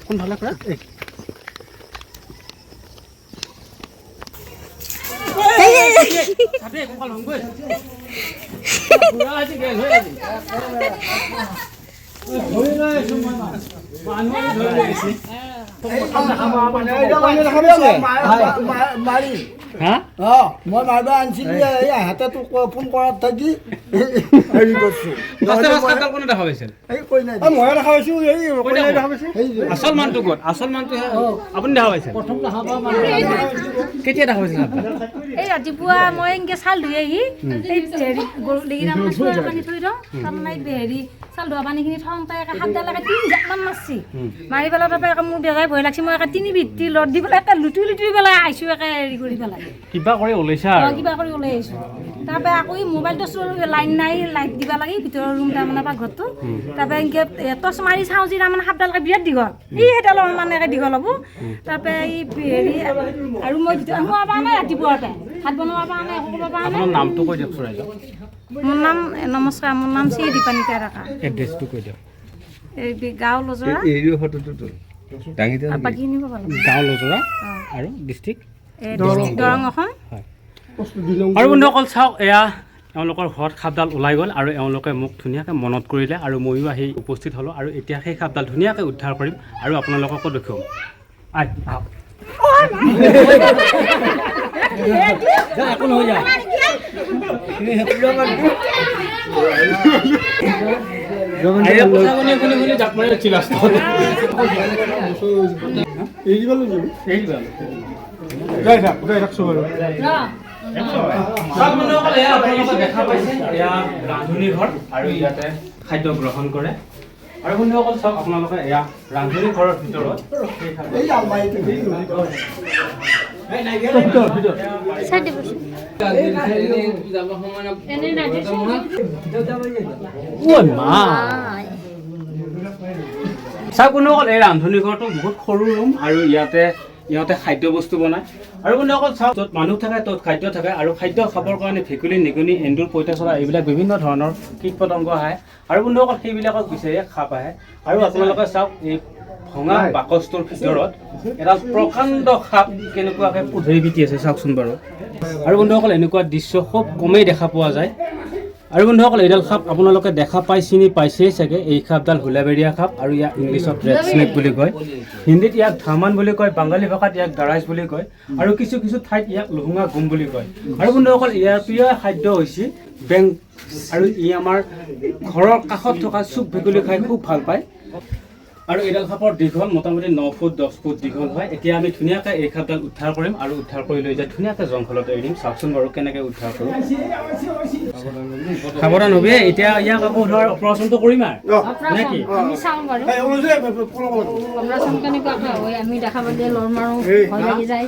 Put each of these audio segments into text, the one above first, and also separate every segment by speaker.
Speaker 1: কোনফালে কৰা ছাতে কঁকাল ভাঙবই পুৰা আজি গেল হৈ আজি ধৰি লৈ আছো মই মানুহ ধৰি লৈ আহিছে
Speaker 2: মাৰি
Speaker 1: হা
Speaker 2: মই মাৰিব আনিছিলোঁ এই হাতে তোক ফোন কৰাত থাকি হেৰি কৰিছোঁ
Speaker 1: কোনে দেখা পাইছিল
Speaker 2: এই কৈ নাই মই দেখা পাইছোঁ এই কৈ নাই দেখা পাইছোঁ
Speaker 1: আচল মানুহটো ক'ত আচল মানুহটো আপুনি দেখা পাইছে প্ৰথম দেখা পোৱা মানুহ কেতিয়া দেখা পাইছিল
Speaker 3: এই ৰাতিপুৱা মই এনেকৈ চাউল ধুই আহি এই হেৰি গৰু লাগি তাৰমানে চোৱাৰ পানী থৈ দিওঁ তাৰমানে হেৰি চাউল ধোৱা পানীখিনি থওঁতে হাতডাল তিনি জাকমান মাৰছি মাৰি পেলাই তাৰপৰা মোৰ বেজাই ভয় লাগছি মই তিনি ভিত্তি লত দি পেলাই লুটুই পেলাই আহিছোঁ হেৰি কৰি পেলাই
Speaker 1: কিবা কৰি ওলাইছা
Speaker 3: কিবা কৰি ওলাই আহিছোঁ তাৰপৰা আকৌ মোবাইলটো লাইন নাই লাইট দিব লাগে ভিতৰৰ ৰুম তাৰমানে পাকঘৰটো তাৰপৰা এনেকৈ টৰ্চ মাৰি চাওঁ যে তাৰমানে সাপডালকে বিৰাট দীঘল এই সেইডালৰ মানে দীঘল হ'ব তাৰপৰা এই হেৰি আৰু মই ভিতৰত সোমাব পৰা নাই ৰাতিপুৱাতে ভাত বনাব পৰা নাই একো কৰিব পৰা নাই
Speaker 1: নামটো কৈ দিয়ক ৰাইজক
Speaker 3: মোৰ নাম নমস্কাৰ মোৰ নাম শ্ৰী দীপানিতা ডেকা
Speaker 1: এড্ৰেছটো কৈ দিয়ক
Speaker 3: এই গাঁও লজৰা বাকী নিব পাৰোঁ
Speaker 1: গাঁও লজৰা আৰু ডিষ্ট্ৰিক্ট
Speaker 3: দৰং অসম
Speaker 1: আৰু বন্ধুসকল চাওক এয়া এওঁলোকৰ ঘৰত সাপডাল ওলাই গ'ল আৰু এওঁলোকে মোক ধুনীয়াকৈ মনত কৰিলে আৰু ময়ো আহি উপস্থিত হ'লোঁ আৰু এতিয়া সেই সাপডাল ধুনীয়াকৈ উদ্ধাৰ কৰিম আৰু আপোনালোককো দেখুৱাম একো নহয় যায় দেখা পাইছে এয়া ৰান্ধনী ঘৰ আৰু ইয়াতে খাদ্য গ্ৰহণ কৰে আৰু বন্ধুসকল চাওক আপোনালোকে এয়া ৰান্ধনী ঘৰৰ ভিতৰত চাওক বন্ধুসকল এই ৰান্ধনী ঘৰটো বহুত সৰু ৰুম আৰু ইহঁতে খাদ্য বস্তু বনায় আৰু বন্ধুসকল চাওক য'ত মানুহ থাকে ত'ত খাদ্য থাকে আৰু খাদ্য খাবৰ কাৰণে ভেকুলী নিগনি এন্দুৰ পঁইতাচোৰা এইবিলাক বিভিন্ন ধৰণৰ কীট পতংগ আহে আৰু বন্ধুসকল সেইবিলাকক বিচাৰিয়ে সাপ আহে আৰু আপোনালোকে চাওক এই ভঙা বাকচটোৰ ভিতৰত এডাল প্ৰকাণ্ড সাপ কেনেকুৱাকৈ উধৰি পিটি আছে চাওকচোন বাৰু আৰু বন্ধুসকল এনেকুৱা দৃশ্য খুব কমেই দেখা পোৱা যায় আৰু বন্ধুসকল এইডাল সাপ আপোনালোকে দেখা পাই চিনি পাইছেই চাগে এই সাপডাল হুলাবেৰিয়া সাপ আৰু ইয়াক ইংলিছত ৰেড স্নেক বুলি কয় হিন্দীত ইয়াক ধামান বুলি কয় বাঙালী ভাষাত ইয়াক দাৰাইজ বুলি কয় আৰু কিছু কিছু ঠাইত ইয়াক লুহুঙা গুম বুলি কয় আৰু বন্ধুসকল ইয়াৰ প্ৰিয় খাদ্য হৈছে বেং আৰু ই আমাৰ ঘৰৰ কাষত থকা চুপ ভেকুলী খাই খুব ভাল পায় আৰু এইডাল সাপৰ দীঘল মোটামুটি 9 ফুট 10 ফুট দীঘল হয় এতিয়া আমি ধুনীয়াকৈ এই সাপডাল উদ্ধাৰ কৰিম আৰু উদ্ধাৰ কৰি লৈ যাই ধুনীয়াকৈ জংঘলত এৰি দিম চাওকচোন বাৰু কেনেকৈ উদ্ধাৰ কৰোঁ সাৱধান হবে এতিয়া ইয়াক আকৌ ধৰ অপাৰেশ্যনটো কৰিম আৰু নেকি
Speaker 3: অপাৰেশ্যন কেনেকুৱাকৈ হয় আমি দেখা পালে লৰ মাৰোঁ ভয় লাগি যায়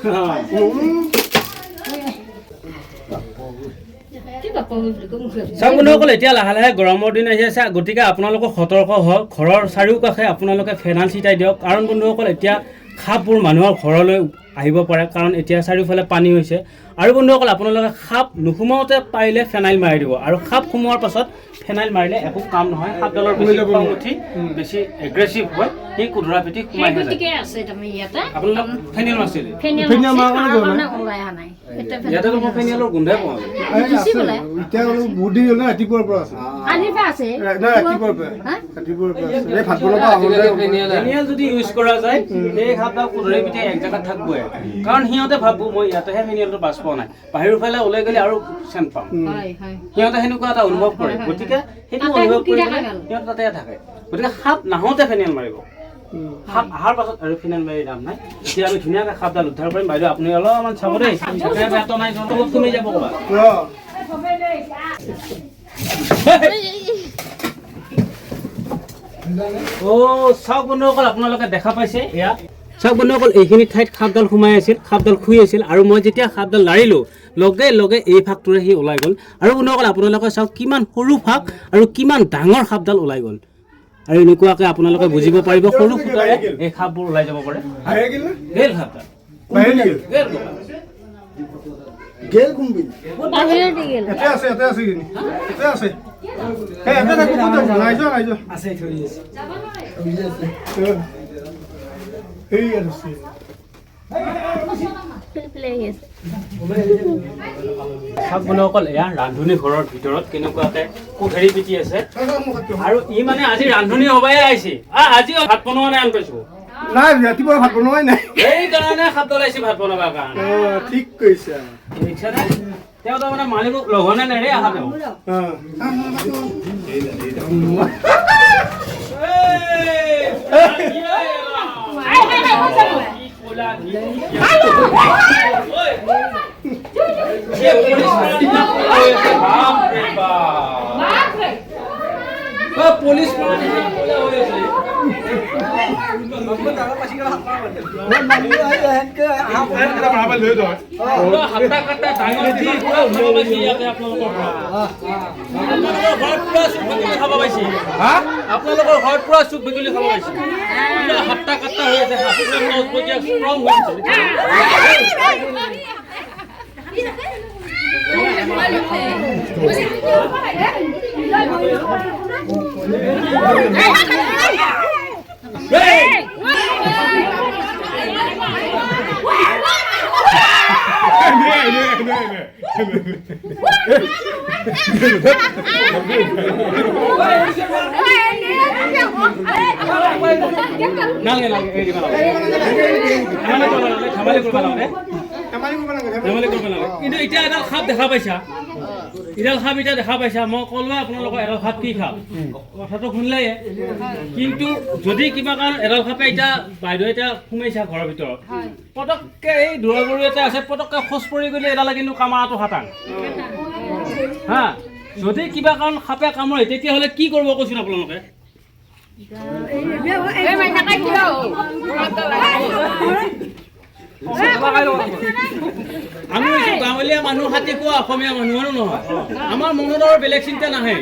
Speaker 1: চাওক বন্ধুসকল এতিয়া লাহে লাহে গৰমৰ দিন আহি আছে গতিকে আপোনালোকক সতৰ্ক হওক ঘৰৰ চাৰিওকাষে আপোনালোকে ফেনাইল ছিটাই দিয়ক কাৰণ বন্ধুসকল এতিয়া সাপবোৰ মানুহৰ ঘৰলৈ আহিব পাৰে কাৰণ এতিয়া চাৰিওফালে পানী হৈছে আৰু বন্ধুসকল আপোনালোকে সাপ নুসুমাওঁতে পাৰিলে ফেনাইল মাৰি দিব আৰু সাপ সোমোৱাৰ পাছত ফেনাইল মাৰিলে একো কাম নহয় সাপডালৰ বেছি খং উঠি বেছি এগ্ৰেছিভ হয় সি কুধৰা পিটি সোমাই যায় আপোনালোক ফেনাইল মাৰিছিলে ইয়াতে মই ফেনাইলৰ গোন্ধাই পোৱা ফেনাইল যদি ইউজ কৰা যায় সেই সাপডাল কুধৰি পিটি এক জেগাত থাকবই কাৰণ সিহঁতে ভাবো মই ইয়াতেহে ফেনাইলটো বাছ পোৱা নাই বাহিৰৰ ফালে ওলাই গ'লে আৰু চেণ্ট পাম সিহঁতে সেনেকুৱা এটা অনুভৱ কৰে গতিকে সেইটো অনুভৱ কৰি সিহঁতে তাতে থাকে গতিকে সাপ নাহোঁতে ফেনাইল মাৰিব সাপ অহাৰ পাছত আৰু ফেনাইল মাৰি দাম নাই এতিয়া আমি ধুনীয়াকৈ সাপডাল উদ্ধাৰ কৰিম বাইদেউ আপুনি অলপমান চাব দেই নাই কমি যাব ক'ৰবাত চাওক বন্ধুসকল আপোনালোকে দেখা পাইছে এয়া চাওক বন্ধুসকল এইখিনি ঠাইত সাপডাল সোমাই আছিল সাপডাল শুই আছিল আৰু মই যেতিয়া সাপডাল লাৰিলোঁ লগে লগে এই ফাঁকটোৰে সি ওলাই গ'ল আৰু বন্ধুসকল আপোনালোকে চাওক কিমান সৰু ফাঁক আৰু কিমান ডাঙৰ সাপডাল ওলাই গ'ল আৰু এনেকুৱাকৈ আপোনালোকে বুজিব পাৰিব সৰু ফুটাৰে এই সাপবোৰ ওলাই যাব পাৰে গেল সাপডাল
Speaker 2: গেল কোনবিল
Speaker 3: বাহিৰতে গেল
Speaker 2: আছে এই আছে
Speaker 1: চাওক বন্ধুসকল, এয়া ৰান্ধনী ঘৰৰ ভিতৰত কেনেকুৱাকে কোঠাৰী পিটি আছে। আৰু ই মানে আজি ৰান্ধনী হবাই আহিছে। আজি ভাত বনোৱা নাই, আন পাইছো।
Speaker 2: নাই ৰাতিপুৱা ভাত বনোৱাই নাই।
Speaker 1: সেইকাৰণে খাদ্য ওলাইছে ভাত বনাবৰ কাৰণে।
Speaker 2: ঠিক কৈছা।
Speaker 1: দেখিছানে? তেওঁ তাৰমানে মালিকক লগনে নেৰে আহা তেওঁ। পুলিশ আপোনালোকৰ ঘৰত পুৰা চুপ বিগুলি খাব পাইছে। হাত্তা কাট্টা হৈ আছে। ষ্ট্ৰং হৈ আছে। নালাগে নালাগে ধেমালি কৰিব নালাগে। কিন্তু এতিয়া এডাল সাপ দেখা পাইছা, এডাল সাপ এতিয়া দেখা পাইছা। মই ক'লোৱে আপোনালোকক এডাল সাপ কি খাপ, কথাটো শুনিলে। কিন্তু যদি কিবা কাৰণ এডাল সাপে এতিয়া বাইদেউ এতিয়া সোমাইছা ঘৰৰ ভিতৰত, পটককে এই দূৰৰ গৰু এটা আছে, পটককে খোজ পৰি গ'লে এডালে কিন্তু কামাটো খাটাং হা। যদি কিবা কাৰণ সাপে কামুৰে তেতিয়াহ'লে কি কৰিব কৈছোন আপোনালোকে? আমি গাঁৱলীয়া মানুহ, হাতী খোৱা অসমীয়া মানুহ আৰু নহয়। আমাৰ মনত আৰু বেলেগ চিন্তা নাহে।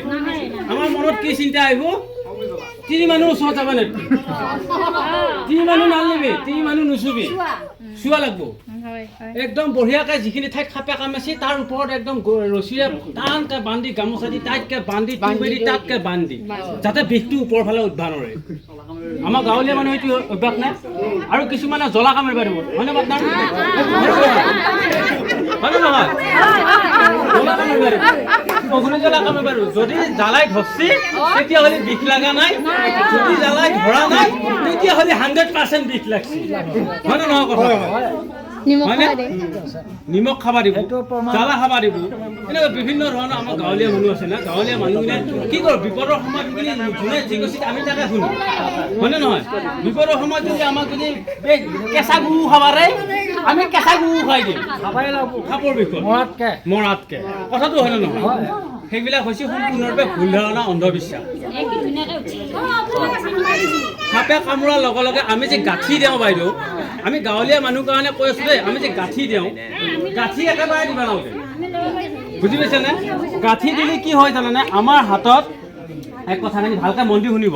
Speaker 1: আমাৰ মনত কি চিন্তা আহিব? তিনি মানুহ ওচৰত যাবা নে? তিনি মানুহ নানিবি, তিনি মানুহ নুচুবি, চুৱা লাগব। একদম বঢ়িয়াকে যিখিনি ঠাইত সাপে কামাইছে তাৰ ওপৰত একদম ৰছীৰে টানকে বান্ধি, গামোচা দি টাইটকে বান্ধি, টিউবেদি তাতকে বান্ধি, যাতে বিষটো ওপৰৰ ফালে উঠবা নৰে। আমাৰ গাঁৱলীয়া মানুহ এইটো অভ্যাস নাই। আৰু কিছুমানে জ্বলা কামুৰিব দিব, হয়নে পাটনাৰ? হয়নে নহয়? জ্বলা কামুৰিব দিব, অঘুনে জ্বলা কামুৰিব দিব। যদি জ্বালাই ধৰছি তেতিয়াহ'লে বিষ লগা নাই, যদি জ্বালাই ধৰা নাই তেতিয়াহ'লে 100% বিষ লাগছি। হয়নে নহয় কথা? নিমখ খাবা দিব, জ্বালা খাবা দিব। এনেকুৱা বিভিন্ন ধৰণৰ আমাৰ গাঁৱলীয়া মানুহ আছে না। গাঁৱলীয়া মানুহখিনে কি কৰোঁ, বিপদৰ সময়ত বুলি যোনে যি কৈছে আমি তাকে শুনো, হয়নে নহয়? বিপদৰ সময়ত যদি আমাক যদি এই কেঁচা গুৰু খাবাৰে, আমি কেঁচা গুৰু খুৱাই দিম সাপৰ বিষত মৰাতকে। কথাটো হয়নে নহয়? সেইবিলাক হৈছে সম্পূৰ্ণৰূপে ভুল ধাৰণা, অন্ধবিশ্বাস। সাপে কামোৰাৰ লগে লগে আমি যে গাঁঠি দিওঁ বাইদেউ, আমি গাঁৱলীয়া মানুহ কাৰণে কৈ আছো দেই, আমি যে গাঁঠি দিওঁ, গাঁঠি একেবাৰে দিব নালাগে। বুজি পাইছেনে? গাঁঠি দিলে কি হয় জানেনে? আমাৰ হাতত এক কথাখিনি ভালকৈ মন দি শুনিব।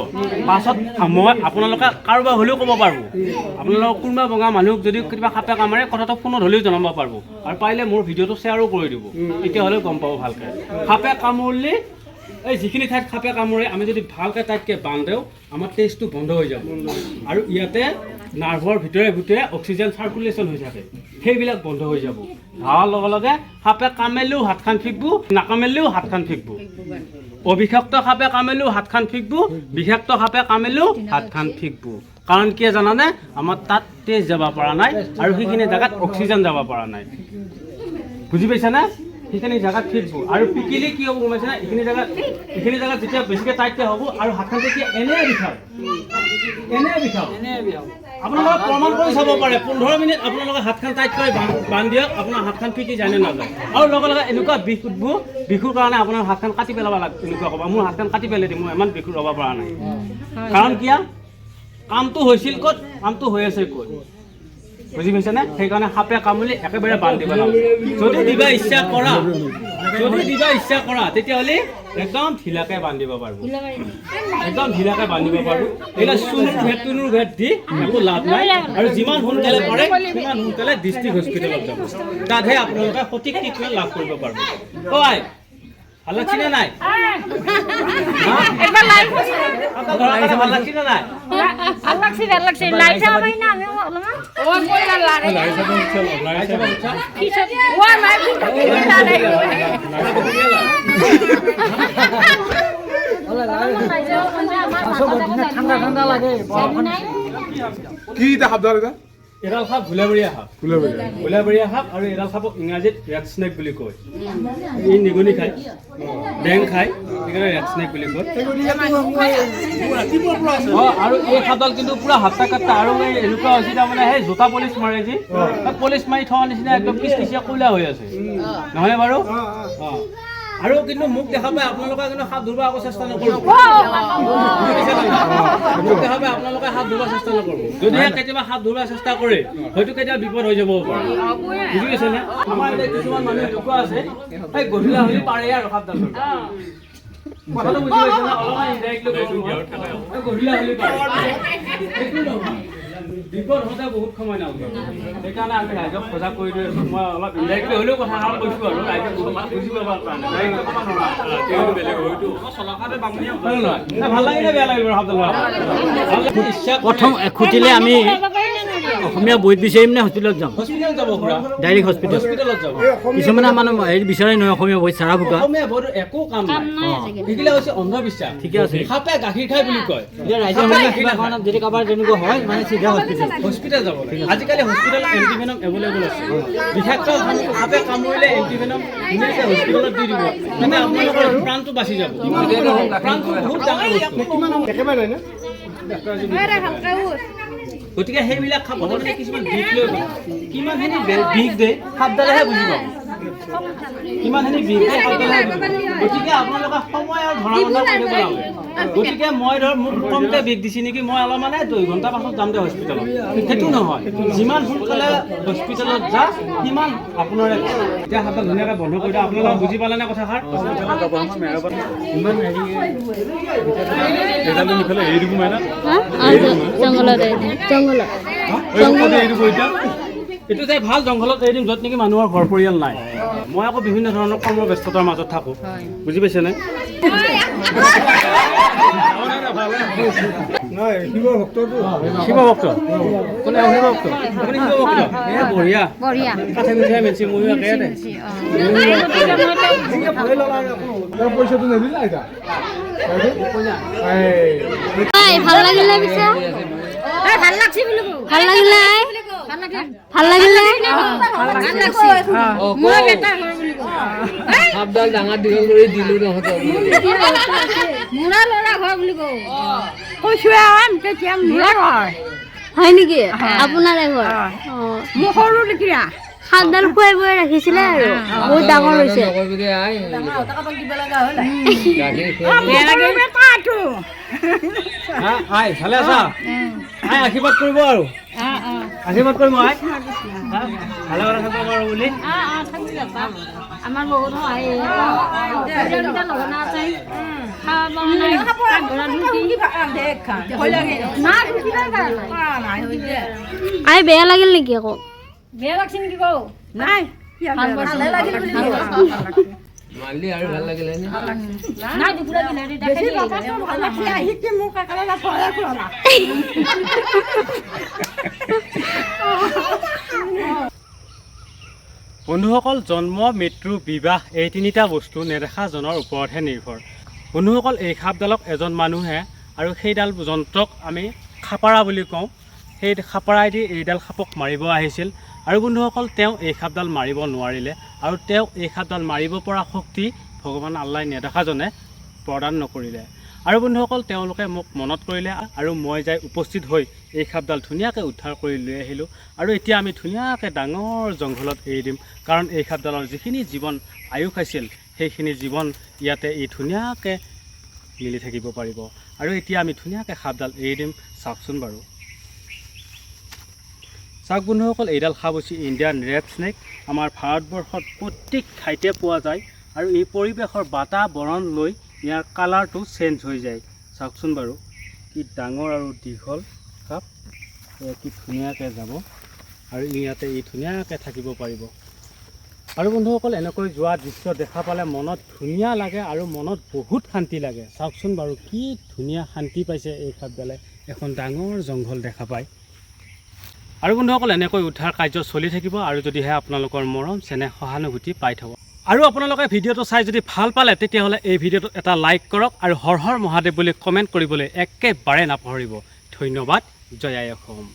Speaker 1: পাছত মই আপোনালোকে কাৰোবাৰ হ'লেও ক'ব পাৰোঁ। আপোনালোকক কোনোবা বগা মানুহক যদি কিবা সাপে কামুৰে কথাটো ফোনত হ'লেও জনাব পাৰিব। আৰু পাৰিলে মোৰ ভিডিঅ'টো শ্বেয়াৰো কৰি দিব, তেতিয়াহ'লেও গম পাব ভালকৈ। সাপে কামুৰিলে এই যিখিনি ঠাইত সাপে কামুৰে আমি যদি ভালকৈ টাইটকৈ বান্ধেও আমাৰ তেজটো বন্ধ হৈ যাব। আৰু ইয়াতে নাৰ্ভৰ ভিতৰে ভিতৰে অক্সিজেন চাৰ্কুলেশ্যন হৈ থাকে, সেইবিলাক বন্ধ হৈ যাব। হোৱাৰ লগে লগে সাপে কামিলেও হাতখন ফিকব, নাকামিলেও হাতখন ফিকব। অবিষাক্ত সাপে কামিলেও হাতখন ফিকব, বিষাক্ত সাপে কামিলেও হাতখন ফিকব। কাৰণ কি জানানে? আমাৰ তাত তেজ যাব পৰা নাই আৰু সেইখিনি জেগাত অক্সিজেন যাব পৰা নাই। বুজি পাইছানে? সেইখিনি জেগাত ফিকব। আৰু পিকিলে কি হ'ব গম পাইছেনে? এইখিনি জেগাত যেতিয়া বেছিকৈ টাইটকৈ হ'ব আৰু হাতখন তেতিয়া এনে বিষাব, আপোনালোকে প্ৰমাণ কৰি চাব পাৰে। 15 মিনিট আপোনালোকে হাতখন টাইট কৰি বান্ধি দিয়ক, আপোনাৰ হাতখন ফিটি যায় নে নাযায়। আৰু লগে লগে এনেকুৱা বিষ উঠব, বিষৰ কাৰণে আপোনাৰ হাতখন কাটি পেলাব লাগে। এনেকুৱা ক'ব, মোৰ হাতখন কাটি পেলাই দিম, মই ইমান বিষৰ ৰ'ব পৰা নাই। কাৰণ কিয়? কামটো হৈছিল ক'ত, কামটো হৈ আছে ক'ত। বুজি পাইছেনে? সেইকাৰণে সাপে কামুৰিলে একেবাৰে বান্ধিব নালাগে। যদি দিবা ইচ্ছা কৰা তেতিয়াহ'লে একদম ঢিলাকৈ বান্ধিব পাৰোঁ, একদম ঢিলাকৈ বান্ধিব পাৰোঁ। এইবিলাক চুনুৰ ভেট দি একো লাভ নাই। আৰু যিমান সোনকালে পাৰে সিমান সোনকালে ডিষ্ট্ৰিক্ট হস্পিটেলত যাব, তাতহে আপোনালোকে সঠিক ট্ৰিটমেণ্ট লাভ কৰিব পাৰিব। হয়, ভাল লাগছি নে নাই? ভাল লাগছি নে নাই?
Speaker 3: লাগছে ভাল লাগছে লাইট চাব পাৰি না আমি অলপমান ও কইলা লাৰে
Speaker 1: লাইট চাব ইচ্ছা
Speaker 3: কি সব ও নাই
Speaker 2: ঠাণ্ডা ঠাণ্ডা লাগে
Speaker 4: কি এটা শব্দ এটা
Speaker 1: এডাল সাপ ভোলাবৰীয়া সাপ ভোলাবৰীয়া সাপ আৰু এডাল সাপক ইংৰাজীত ৰেড স্নেক বুলি কয় ই নিগনি খায় বেং খায় সেইকাৰণে ৰেড স্নেক বুলি কয় আৰু এই সাপডাল কিন্তু পুৰা হাত্তা কাট্টা আৰু এই এনেকুৱা হৈছে তাৰমানে সেই জোতা পলিচ মাৰে যি তাত পলিচ মাৰি থকা নিচিনা একদম কিচকিচিয়া ক'লা হৈ আছে নহয়নে বাৰু অঁ আৰু কিন্তু মোক দেখা পাই আপোনালোকে কিন্তু সাপ ধৰিব আকৌ চেষ্টা নকৰিব মোক দেখা পাই আপোনালোকে সাপ ধৰিব চেষ্টা নকৰিব যদিহে কেতিয়াবা সাপ ধৰিব চেষ্টা কৰে হয়তো কেতিয়াবা বিপদ হৈ যাব পাৰে বুজি পাইছেনে আমাৰ এতিয়া কিছুমান মানুহ এনেকুৱা আছে এই গধূলা হ'লে পাৰে আৰু সাপডাল কথাটো বুজি পাইছেনে অলপমান ইনডাইৰেক্টলি গধূলা হ'লে পাৰে সেইটো নহয় বিপদ হওঁতে বহুত সময় নালাগে সেইকাৰণে আমি ৰাইজক সজাগ কৰি দি আছোঁ মই অলপ ইনডাইৰেক্টলি হ'লেও কথাষাৰ কৈছোঁ আৰু ৰাইজে বুজি পাবৰ কাৰণে ভাল লাগিলে বেয়া লাগিব
Speaker 5: প্ৰথম খুটিলে আমি অসমীয়া বৈদ বিচাৰিম নে হস্পিটেলত যাম
Speaker 1: হস্পিটেল যাব খুৰা
Speaker 5: ডাইৰেক্ট হস্পিটেলত
Speaker 1: যাব
Speaker 5: কিছুমানে মানে হেৰি বিচাৰে নহয় অসমীয়া বৈদ চাৰা ভুকা
Speaker 1: অসমীয়া বৈদ একো কাম নাই সেইগিলা হৈছে অন্ধবিশ্বাস
Speaker 5: ঠিকে আছে
Speaker 1: সাপে গাখীৰ খাই বুলি কয়
Speaker 5: এতিয়া ৰাইজে মানে কিবা কাৰণত যদি কাৰোবাৰ তেনেকুৱা হয় মানে চিধা
Speaker 1: হস্পিটেল যাব লাগে আজিকালি হস্পিটেলত এণ্টিভেনম এভেইলেবল আছে বিশেষকৈ সাপে কামুৰিলে এণ্টিভেনম ধুনীয়াকৈ হস্পিটেলত দি দিব মানে আপোনালোকৰ প্ৰাণটো বাচি যাব প্ৰাণটো বহুত ডাঙৰ গতিকে সেইবিলাক খাবলৈ মানে কিছুমান বিষ লৈ কিমানখিনি বিষ দিয়ে সাপডালেহে বুজি পাব কিমানখিনি বিষ দিয়ে সাপডালেহে বুজি পাব গতিকে আপোনালোকে সময় আৰু ধৰা বন্ধা কৰিব নালাগে গতিকে মই ধৰ মোক কমকৈ বিষ দিছে নেকি মই অলপ মানে 2 ঘণ্টা পাছত যাম দে হস্পিটেলত সেইটো নহয় যিমান সোনকালে হস্পিটেলত যা সিমান আপোনাৰে এতিয়া সাপডাল ধুনীয়াকৈ বন্ধ কৰি দিয়া আপোনালোকে বুজি পালেনে কথাষাৰ ইমান হেৰি এৰি দিব মানে এইটো যে ভাল জংঘলত এৰি দিম য'ত নেকি মানুহৰ ঘৰ পৰিয়াল নাই মই আকৌ বিভিন্ন ধৰণৰ কৰ্মব্যস্ততাৰ মাজত থাকোঁ বুজি পাইছেনে শিৱ ভক্ত কোনে শিৱ ভক্ত আপুনি শিৱ ভক্ত বঢ়িয়া কাঠে মিঠাই মেলিছে ময়ো একে
Speaker 4: পইচাটো নিদিলা এতিয়া
Speaker 6: ভাল লাগিলে পিছে
Speaker 3: ভাল লাগছে বুলি কও
Speaker 6: ভাল লাগিলে ভাল লাগিলে
Speaker 3: মই বেটা হয় বুলি কও
Speaker 7: সাপডাল ডাঙৰ দীঘল কৰি দিলো নহতো
Speaker 3: মুৰা লৰা হয় বুলি কও কৈছো আম কেতিয়া মুৰা হয়
Speaker 6: হয় নেকি আপোনাৰ ঘৰ
Speaker 3: মোৰ সৰু লিখিয়া
Speaker 6: সাপডাল খুৱাই বুৱাই ৰাখিছিলে আৰু বহুত ডাঙৰ হৈছে
Speaker 1: আই ভালে আছা আই আশীৰ্বাদ কৰিব আৰু আশীৰ্বাদ কৰিব আই ভালে কথা থাকিব পাৰো বুলি
Speaker 3: আমাৰ বহুত হয় লগনা আছে
Speaker 6: আই বেয়া লাগিল নেকি আকৌ
Speaker 3: বেয়া লাগছে নেকি কও নাই ভালে লাগিল বুলি
Speaker 7: মালি আৰু ভাল লাগিলে নে
Speaker 3: নাই দুপুৰা দিলে দেখি ভাল লাগছে আহি কি মোক কাকালে না পড়া কৰা
Speaker 1: বন্ধুসকল জন্ম মৃত্যু বিবাহ এই তিনিটা বস্তু নেদেখাজনৰ ওপৰতহে নিৰ্ভৰ বন্ধুসকল এই সাপডালক এজন মানুহে আৰু সেইডাল যন্ত্ৰক আমি খাপাৰা বুলি কওঁ সেই খাপাৰাইদি এইডাল সাপক মাৰিব আহিছিল আৰু বন্ধুসকল তেওঁ এই সাপডাল মাৰিব নোৱাৰিলে আৰু তেওঁ এই সাপডাল মাৰিব পৰা শক্তি ভগৱান আল্লাই নেদেখাজনে প্ৰদান নকৰিলে আৰু বন্ধুসকল তেওঁলোকে মোক মনত কৰিলে আৰু মই যাই উপস্থিত হৈ এই সাপডাল ধুনীয়াকৈ উদ্ধাৰ কৰি লৈ আহিলোঁ আৰু এতিয়া আমি ধুনীয়াকৈ ডাঙৰ জংঘলত এৰি দিম কাৰণ এই সাপডালৰ যিখিনি জীৱন আয়ুস আছিল সেইখিনি জীৱন ইয়াতে ই ধুনীয়াকৈ মিলি থাকিব পাৰিব আৰু এতিয়া আমি ধুনীয়াকৈ সাপডাল এৰি দিম চাওকচোন বাৰু চাওক বন্ধুসকল এইডাল সাপ হৈছে ইণ্ডিয়ান ৰেড স্নেক আমাৰ ভাৰতবৰ্ষত প্ৰত্যেক ঠাইতে পোৱা যায় আৰু এই পৰিৱেশৰ বাতাবৰণ লৈ ইয়াৰ কালাৰটো চেঞ্জ হৈ যায় চাওকচোন বাৰু কি ডাঙৰ আৰু দীঘল সাপ কি ধুনীয়াকৈ যাব আৰু ইয়াতে ই ধুনীয়াকৈ থাকিব পাৰিব আৰু বন্ধুসকল এনেকৈ যোৱা দৃশ্য দেখা পালে মনত ধুনীয়া লাগে আৰু মনত বহুত শান্তি লাগে চাওকচোন বাৰু কি ধুনীয়া শান্তি পাইছে এই সাপডালে এখন ডাঙৰ জংঘল দেখা পায় আৰু বন্ধুসকল এনেকৈ উদ্ধাৰ কাৰ্য চলি থাকিব আৰু যদিহে আপোনালোকৰ মৰম চেনেহ সহানুভূতি পাই থব আৰু আপোনালোকে ভিডিঅ'টো চাই যদি ভাল পালে তেতিয়াহ'লে এই ভিডিঅ'টোত এটা লাইক কৰক আৰু হৰ হৰ মহাদেৱ বুলি কমেণ্ট কৰিবলৈ একেবাৰে নাপাহৰিব ধন্যবাদ জয় আই অসম